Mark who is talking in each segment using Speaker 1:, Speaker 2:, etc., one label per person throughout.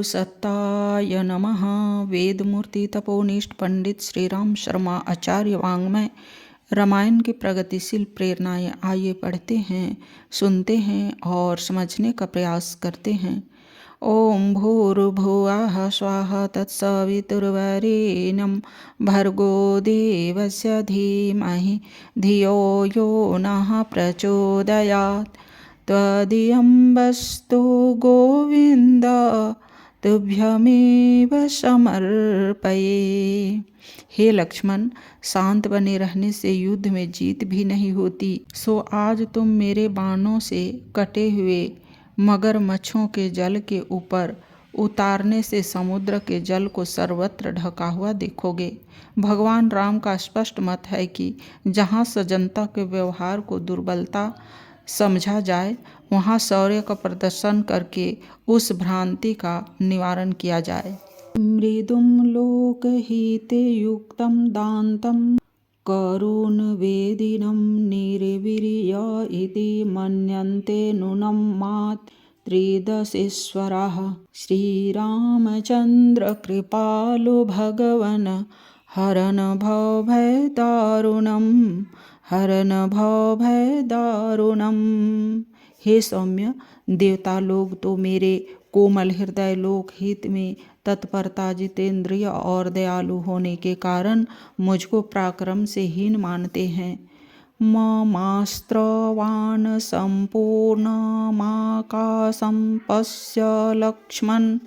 Speaker 1: सत्ताय नमः। वेदमूर्ति तपोनिष्ठ पंडित श्री राम शर्मा आचार्य वाङ्मय रामायण की प्रगतिशील प्रेरणाएं आइए पढ़ते हैं, सुनते हैं और समझने का प्रयास करते हैं। ओम भूर्भुवः स्वः तत्सवितुर्वरेण्यं भर्गो देवस्य धीमहि धियो यो नः प्रचोदयात्। त्वदीयं वस्तु गोविंद तुभ्यमेव समर्पये। हे लक्ष्मण, शांत बने रहने से युद्ध में जीत भी नहीं होती, सो आज तुम मेरे बाणों से कटे हुए मगरमच्छों के जल के ऊपर उतारने से समुद्र के जल को सर्वत्र ढका हुआ देखोगे। भगवान राम का स्पष्ट मत है कि जहाँ सज्जनता के व्यवहार को दुर्बलता समझा जाए, वहाँ शौर्य का प्रदर्शन करके उस भ्रांति का निवारण किया जाए। मृदुम लोकहिते युक्तं दान्तं करुणवेदिनं निर्वीर्य इति मन्यन्ते नूनं मातृदशेश्वराः। श्रीरामचन्द्र कृपालु भगवन् हरन् भवभयदारुणं हरन् भवभयदारुणम्। हे सौम्य, देवता लोग तो मेरे कोमल हृदय लोक हित में तत्परता, जितेंद्रिय और दयालु होने के कारण मुझको पराक्रम से हीन मानते हैं। ममास्त्रवान् सम्पूर्णमाकाशं पश्य लक्ष्मण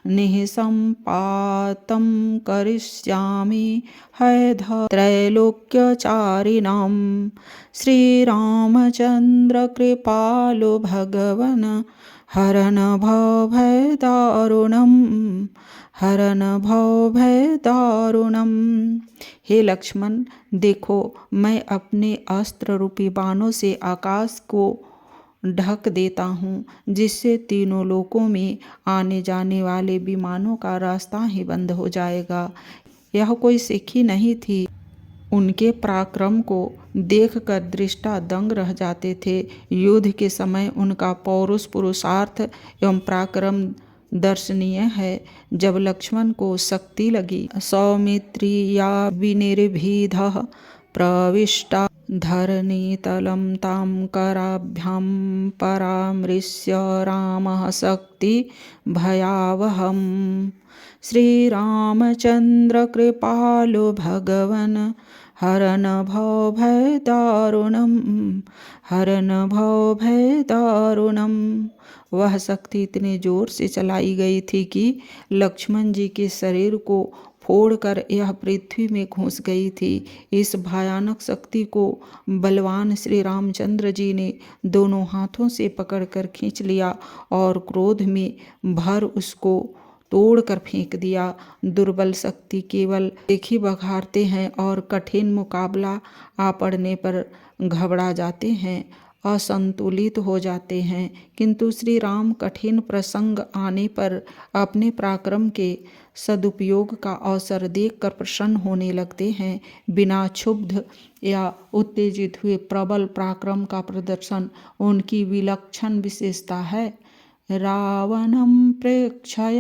Speaker 1: निःसम्पातं करिष्यामि हैध त्रैलोक्यचारिणां। श्रीरामचन्द्र कृपालु भगवन् हरन् भवभयदारुणं हरन् भवभयदारुणम्। हे लक्ष्मण, देखो, मैं अपने अस्त्र रूपी बाणों से आकाश को ढक देता हूँ, जिससे तीनों लोकों में आने जाने वाले विमानों का रास्ता ही बंद हो जाएगा। यह कोई सिक्की नहीं थी। उनके पराक्रम को देखकर दृष्टा दंग रह जाते थे। युद्ध के समय उनका पौरुष, पुरुषार्थ एवं पराक्रम दर्शनीय है। जब लक्ष्मण को शक्ति लगी, सौमित्रिया विनिर्भीधः प्रविष्टा धरणीतलं तां कराभ्यां परामृश्य रामः शक्ति भयावहम्। श्रीरामचन्द्र कृपालु भगवन् हरन् भवभयदारुणं हरन् भवभयदारुणम्। वह शक्ति इतने जोर से चलाई गई थी कि लक्ष्मण जी के शरीर को फोड़कर यह पृथ्वी में घुस गई थी। इस भयानक शक्ति को बलवान श्री रामचंद्र जी ने दोनों हाथों से पकड़कर खींच लिया और क्रोध में भर उसको तोड़कर फेंक दिया। दुर्बल शक्ति केवल देखी बघारते हैं और कठिन मुकाबला आ पड़ने पर घबरा जाते हैं, असंतुलित हो जाते हैं। किंतु श्री राम कठिन प्रसंग आने पर अपने पराक्रम के सदुपयोग का अवसर देखकर प्रसन्न होने लगते हैं। बिना क्षुब्ध या उत्तेजित हुए प्रबल पराक्रम का प्रदर्शन उनकी विलक्षण विशेषता है। रावणं प्रेक्षय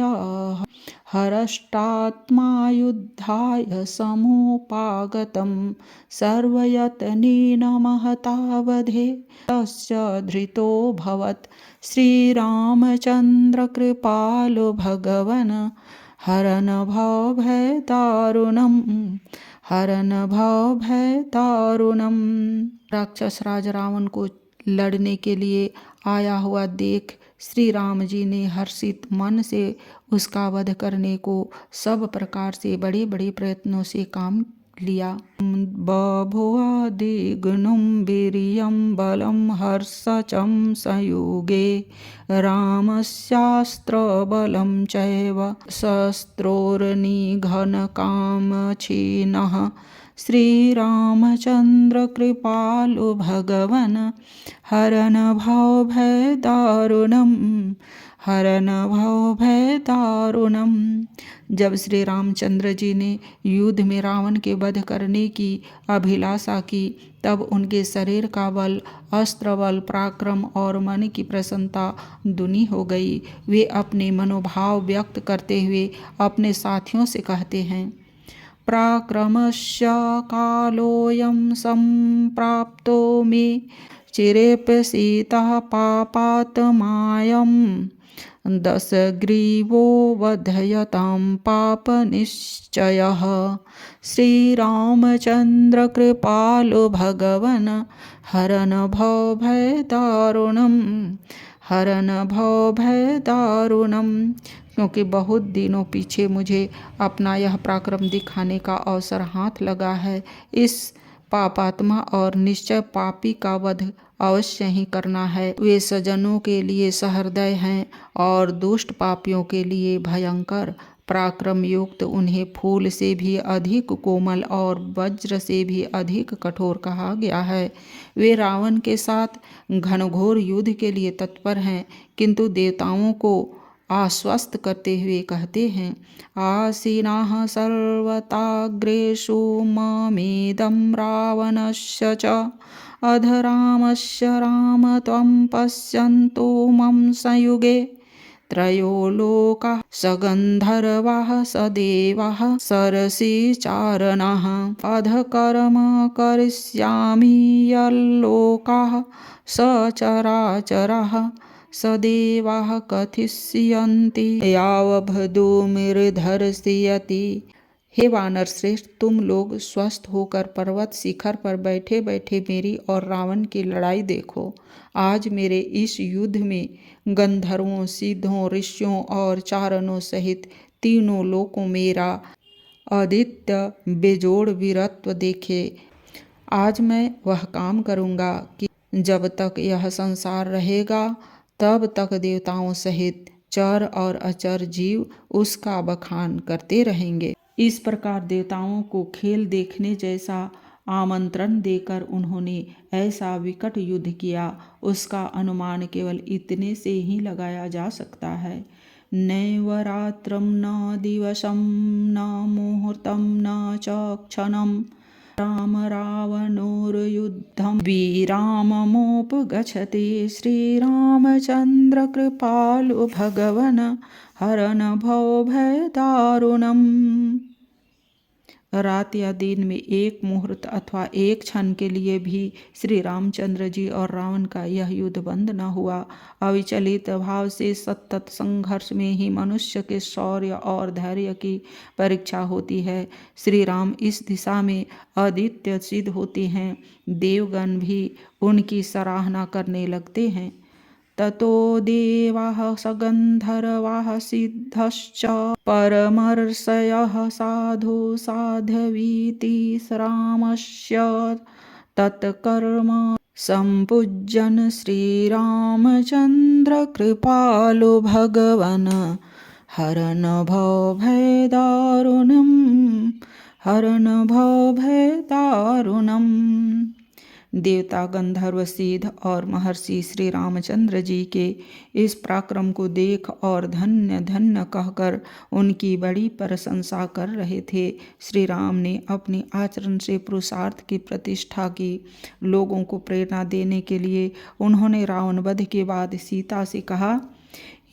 Speaker 1: हरष्टात्मा युद्धाय समुपागतं सर्वयत्नेन महतावधे तस्य धृतोऽभवत्। श्रीरामचन्द्र कृपालु भगवन् हरन् भवभयदारुणं हरन् भवभयदारुणम्। राक्षस राज रावण को लड़ने के लिए आया हुआ देख श्री राम जी ने हर्षित मन से उसका वध करने को सब प्रकार से बड़े बड़े प्रयत्नों से काम लिया। बभुव द्विगुणं वीर्यं बलं हर्षचं संयुगे रामस्यास्त्रबलं चैव शस्त्रोर्निघनकामच्छिन्नः। श्रीरामचन्द्र कृपालु भगवन् हरन् भवभयदारुणं हरन भव भय दारुणम। जब श्री रामचंद्र जी ने युद्ध में रावण के वध करने की अभिलाषा की, तब उनके शरीर का बल, अस्त्र बल, पराक्रम और मन की प्रसन्नता दुनी हो गई। वे अपने मनोभाव व्यक्त करते हुए अपने साथियों से कहते हैं, पराक्रमस्य कालोऽयं सम्प्राप्तो मे चिरेप्सितः पापात्मायम् दशग्रीवो वधयतां पापनिश्चयः। श्रीरामचन्द्र कृपालो भगवन् हरन भव भय दारुणम। हरन भव भय दारुणम। क्योंकि बहुत दिनों पीछे मुझे अपना यह पराक्रम दिखाने का अवसर हाथ लगा है। इस पापात्मा और निश्चय पापी का वध अवश्य ही करना है। वे सज्जनों के लिए सहृदय हैं और दुष्ट पापियों के लिए भयंकर। पराक्रम युक्त उन्हें फूल से भी अधिक कोमल और वज्र से भी अधिक कठोर कहा गया है। वे रावण के साथ घनघोर युद्ध के लिए तत्पर हैं, किंतु देवताओं को आश्वस्त करते हुए कहते हैं, आसीनाः सर्वताग्रेषु ममेदं रावणस्य च अध रामस्य राम त्वं पश्यन्तु मम संयुगे त्रयो लोकाः सगन्धर्वाः सदेवाः सरसीचारणाः अधकर्म करिष्यामि यल्लोकाः सचराचराः सदेवाः कथिष्यन्ति यावभूमिर्धर्ष्यति। हे वानर श्रेष्ठ, तुम लोग स्वस्थ होकर पर्वत शिखर पर बैठे बैठे मेरी और रावण की लड़ाई देखो। आज मेरे इस युद्ध में गंधर्वों, सिद्धों, ऋषियों और चारणों सहित तीनों लोकों मेरा अद्वितीय बेजोड़ वीरत्व देखे। आज मैं वह काम करूँगा कि जब तक यह संसार रहेगा तब तक देवताओं सहित चर और अचर जीव उसका बखान करते रहेंगे। इस प्रकार देवताओं को खेल देखने जैसा आमंत्रण देकर उन्होंने ऐसा विकट युद्ध किया, उसका अनुमान केवल इतने से ही लगाया जा सकता है। नैव रात्रं न दिवसं न मुहूर्तं न च क्षणं राम रावणोर्युद्धं विराममुपगच्छति। श्रीरामचन्द्र कृपालु भगवन् हरन भव भय दारुणम। रात या दिन में एक मुहूर्त अथवा एक क्षण के लिए भी श्री रामचंद्र जी और रावण का यह युद्ध बंद न हुआ। अविचलित भाव से सतत संघर्ष में ही मनुष्य के शौर्य और धैर्य की परीक्षा होती है। श्री राम इस दिशा में अद्वितीय सिद्ध होते हैं। देवगण भी उनकी सराहना करने लगते हैं। ततो देवाः सगन्धर्वाः सिद्धश्च परमर्षयः साधु साध्वीति रामस्य तत्कर्म सम्पूज्यन् श्रीरामचन्द्र कृपालु भगवन् हरन भव भय दारुणम। हरन भव भय दारुणम। देवता, गंधर्व, सिद्ध और महर्षि श्री रामचंद्र जी के इस पराक्रम को देख और धन्य धन्य कहकर उनकी बड़ी प्रशंसा कर रहे थे। श्री राम ने अपने आचरण से पुरुषार्थ की प्रतिष्ठा की। लोगों को प्रेरणा देने के लिए उन्होंने रावण वध के बाद सीता से कहा,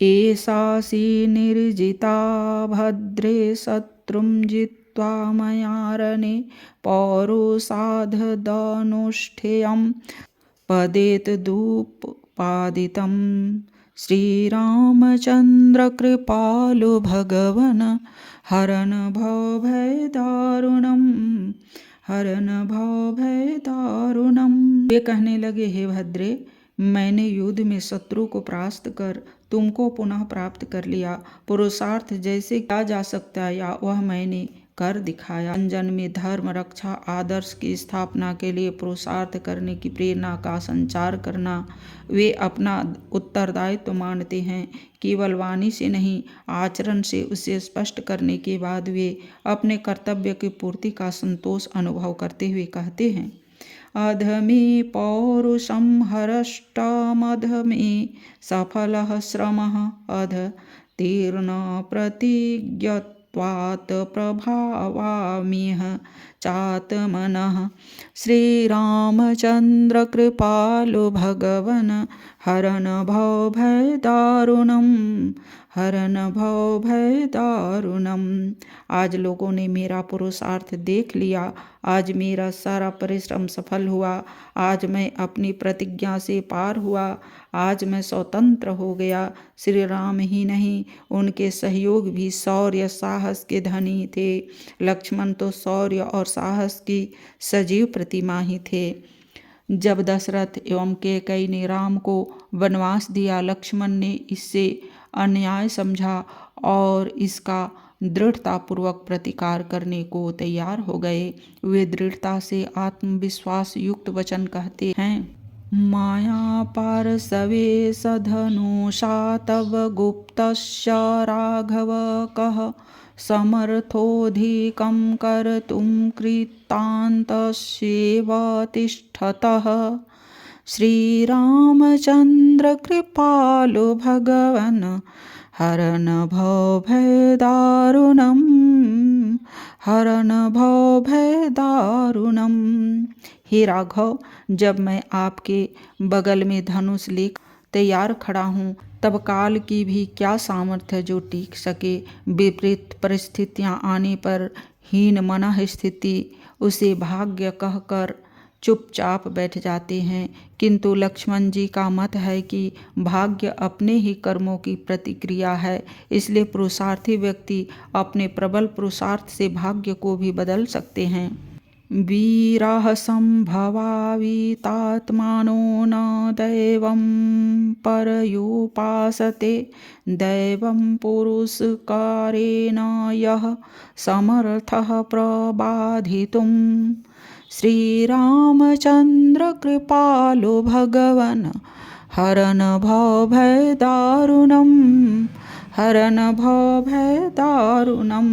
Speaker 1: एषासि निर्जिता भद्रे शत्रुं जित्वा मया रणे पौरुषाधनुष्ठेयं पदेतदुपपादितं। श्रीरामचन्द्र कृपालु भगवन् हरन भव भय दारुणम। हरन भव भय दारुणम। वे कहने लगे, हे भद्रे, मैंने युद्ध में शत्रु को परास्त कर तुमको पुनः प्राप्त कर लिया। पुरुषार्थ जैसे किया जा सकता है वह मैंने कर दिखाया। जन में धर्म रक्षा आदर्श की स्थापना के लिए पुरुषार्थ करने की प्रेरणा का संचार करना वे अपना उत्तरदायित्व मानते हैं। केवल वाणी से नहीं, आचरण से उसे स्पष्ट करने के बाद वे अपने कर्तव्य की पूर्ति का संतोष अनुभव करते हुए कहते हैं, अधमे पौरुषं हरष्टमधमे सफलः श्रमः अध तीर्ण प्रतिज्ञत्वात् प्रभावाम्यह चात्मनः। श्रीरामचन्द्र कृपालु भगवन् हरन् भवभयदारुणम् हरन् भवभयदारुणम्। आज लोगों ने मेरा पुरुषार्थ देख लिया। आज मेरा सारा परिश्रम सफल हुआ। आज मैं अपनी प्रतिज्ञा से पार हुआ। आज मैं स्वतंत्र हो गया। श्री राम ही नहीं, उनके सहयोग भी शौर्य साहस के धनी थे। लक्ष्मण तो शौर्य और साहस की सजीव प्रतिमा ही थे। जब दशरथ एवं कैकेयी ने राम को वनवास दिया, लक्ष्मण ने इससे अन्याय समझा और इसका दृढ़तापूर्वक प्रतिकार करने को तैयार हो गए। वे दृढ़ता से आत्मविश्वास युक्त वचन कहते हैं। माया पार्श्वे सधनुषा तव गुप्तस्य राघव कः समर्थोऽधिकं कर्तुं कृतान्तस्येव तिष्ठतः। श्रीरामचन्द्र कृपालु भगवन् हरन् भवभयदारुणम् हरन् भवभयदारुणम्। हे राघव, जब मैं आपके बगल में धनुष लेकर तैयार खड़ा हूँ, तब काल की भी क्या सामर्थ्य जो टिक सके। विपरीत परिस्थितियाँ आने पर हीन मनः स्थिति उसे भाग्य कहकर चुपचाप बैठ जाते हैं, किंतु लक्ष्मण जी का मत है कि भाग्य अपने ही कर्मों की प्रतिक्रिया है। इसलिए पुरुषार्थी व्यक्ति अपने प्रबल पुरुषार्थ से भाग्य को भी बदल सकते हैं। वीराः सम्भवावितात्मानो न दैवं पर्युपासते दैवं पुरुषकारेण यः समर्थः प्रबाधितुम्। श्रीरामचन्द्र कृपालु भगवन् हरन् भवभयदारुणम् हरन् भवभयदारुणम्।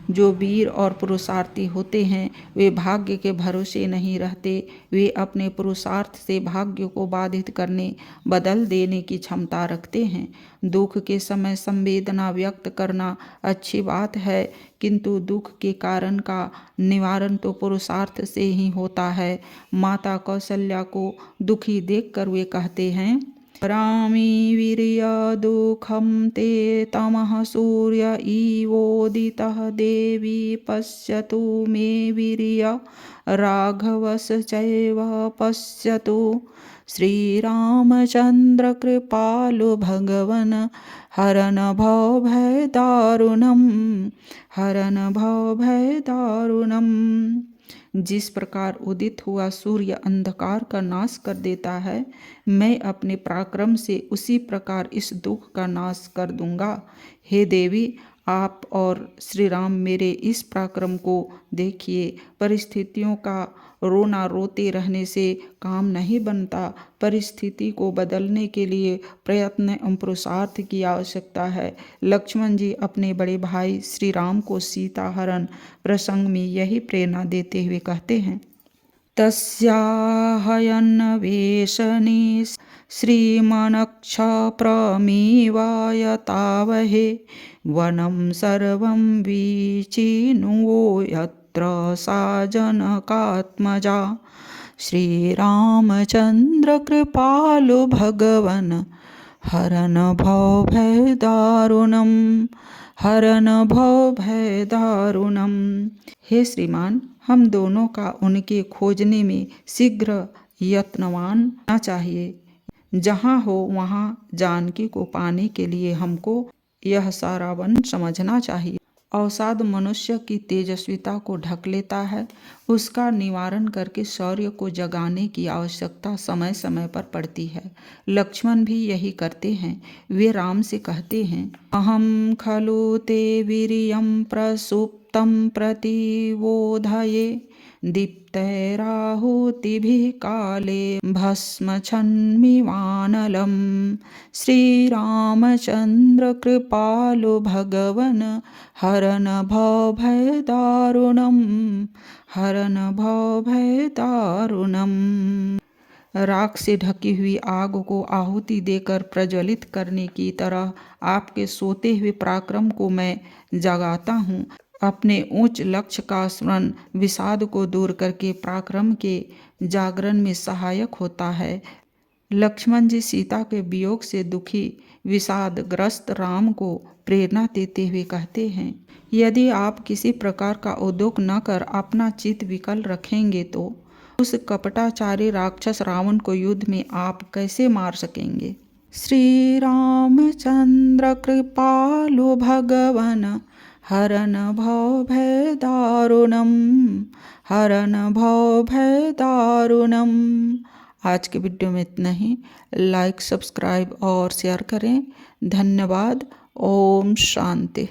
Speaker 1: जो वीर और पुरुषार्थी होते हैं वे भाग्य के भरोसे नहीं रहते। वे अपने पुरुषार्थ से भाग्य को बाधित करने बदल देने की क्षमता रखते हैं। दुख के समय संवेदना व्यक्त करना अच्छी बात है, किंतु दुख के कारण का निवारण तो पुरुषार्थ से ही होता है। माता कौशल्या को दुखी देखकर वे कहते हैं, रामी वीर्य दुखम ते तमः सूर्य इवोदितः देवी पश्यतु मे वीर्य राघवस चैव पश्यतु। श्रीरामचन्द्र कृपालु भगवन् हरन् भवभयदारुणम् हरन् भवभयदारुणम्। जिस प्रकार उदित हुआ सूर्य अंधकार का नाश कर देता है, मैं अपने पराक्रम से उसी प्रकार इस दुख का नाश कर दूंगा। हे देवी, आप और श्री राम मेरे इस पराक्रम को देखिए। परिस्थितियों का रोना रोते रहने से काम नहीं बनता। परिस्थिति को बदलने के लिए प्रयत्न एवं पुरुषार्थ की आवश्यकता है। लक्ष्मण जी अपने बड़े भाई श्री राम को सीता हरण प्रसंग में यही प्रेरणा देते हुए कहते हैं, तस्याहयन्वेषणे श्रीमनक्ष प्रमीवाय तावहे वनं सर्वं विचिनुवो यत्र सा जनकात्मजा। श्रीरामचन्द्र कृपालु भगवन् हरन् भवभयदारुणम् हरन् भवभयदारुणम्। हे श्रीमान, हम दोनों का उनके खोजने में शीघ्र यत्नवान होना चाहिए। जहाँ हो वहाँ जानकी को पाने के लिए हमको यह सारा वन समझना चाहिए। अवसाद मनुष्य की तेजस्विता को ढक लेता है। उसका निवारण करके शौर्य को जगाने की आवश्यकता समय समय पर पड़ती है। लक्ष्मण भी यही करते हैं। वे राम से कहते हैं, अहं खलु ते वीर्यं प्रसुप्तं प्रतिबोधये दीप्तैराहुतिभिः काले भस्म छन्मिवानलम्। श्रीरामचन्द्र कृपालु भगवन् हरन भवभयदारुणम्, हरन भवभयदारुणम्। राख से ढकी हुई आग को आहुति देकर प्रज्वलित करने की तरह आपके सोते हुए पराक्रम को मैं जगाता हूँ। अपने उच्च लक्ष्य का स्मरण विषाद को दूर करके पराक्रम के जागरण में सहायक होता है। लक्ष्मण जी सीता के वियोग से दुखी विषादग्रस्त राम को प्रेरणा देते हुए कहते हैं, यदि आप किसी प्रकार का उद्योग न कर अपना चित्त विकल रखेंगे तो उस कपटाचारी राक्षस रावण को युद्ध में आप कैसे मार सकेंगे। श्री रामचंद्र कृपालु भगवन हरन भवभय दारुणम, हरन भवभय दारुणम। आज के वीडियो में इतना ही। लाइक, सब्सक्राइब और शेयर करें। धन्यवाद। ओम शांति।